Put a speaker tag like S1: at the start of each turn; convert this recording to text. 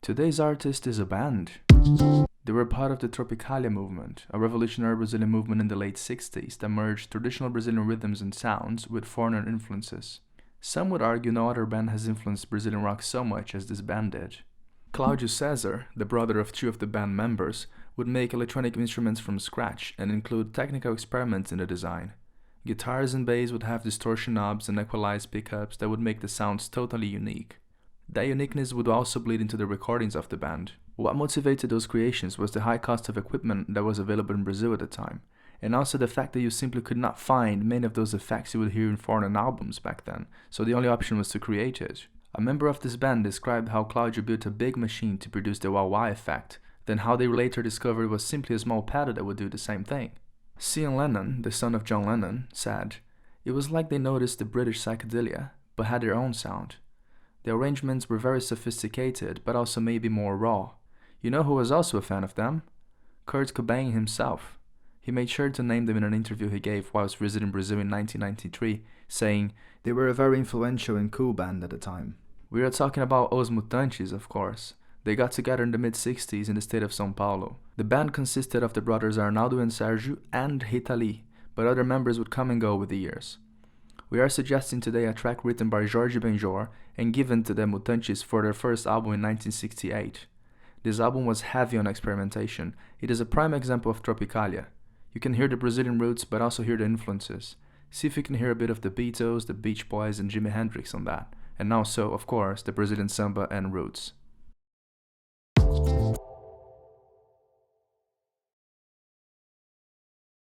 S1: Today's artist is a band. They were part of the Tropicalia movement, a revolutionary Brazilian movement in the late 60s that merged traditional Brazilian rhythms and sounds with foreigner influences. Some would argue no other band has influenced Brazilian rock so much as this band did. Claudio Cesar, the brother of two of the band members, would make electronic instruments from scratch and include technical experiments in the design. Guitars and bass would have distortion knobs and equalized pickups that would make the sounds totally unique. That uniqueness would also bleed into the recordings of the band. What motivated those creations was the high cost of equipment that was available in Brazil at the time, and also the fact that you simply could not find many of those effects you would hear in foreign albums back then, so the only option was to create it. A member of this band described how Claudio built a big machine to produce the wah-wah effect, then how they later discovered it was simply a small pedal that would do the same thing. Sean Lennon, the son of John Lennon, said, "It was like they noticed the British psychedelia, but had their own sound. The arrangements were very sophisticated, but also maybe more raw. You know who was also a fan of them? Kurt Cobain himself. He made sure to name them in an interview he gave whilst visiting Brazil in 1993, saying, they were a very influential and cool band at the time. We are talking about Os Mutantes, of course. They got together in the mid-60s in the state of São Paulo. The band consisted of the brothers Arnaldo and Sergio and Rita Lee, but other members would come and go with the years. We are suggesting today a track written by Jorge Benjor and given to the Mutantes for their first album in 1968. This album was heavy on experimentation. It is a prime example of Tropicalia. You can hear the Brazilian roots but also hear the influences. See if you can hear a bit of the Beatles, the Beach Boys and Jimi Hendrix on that. And also, of course, the Brazilian samba and roots.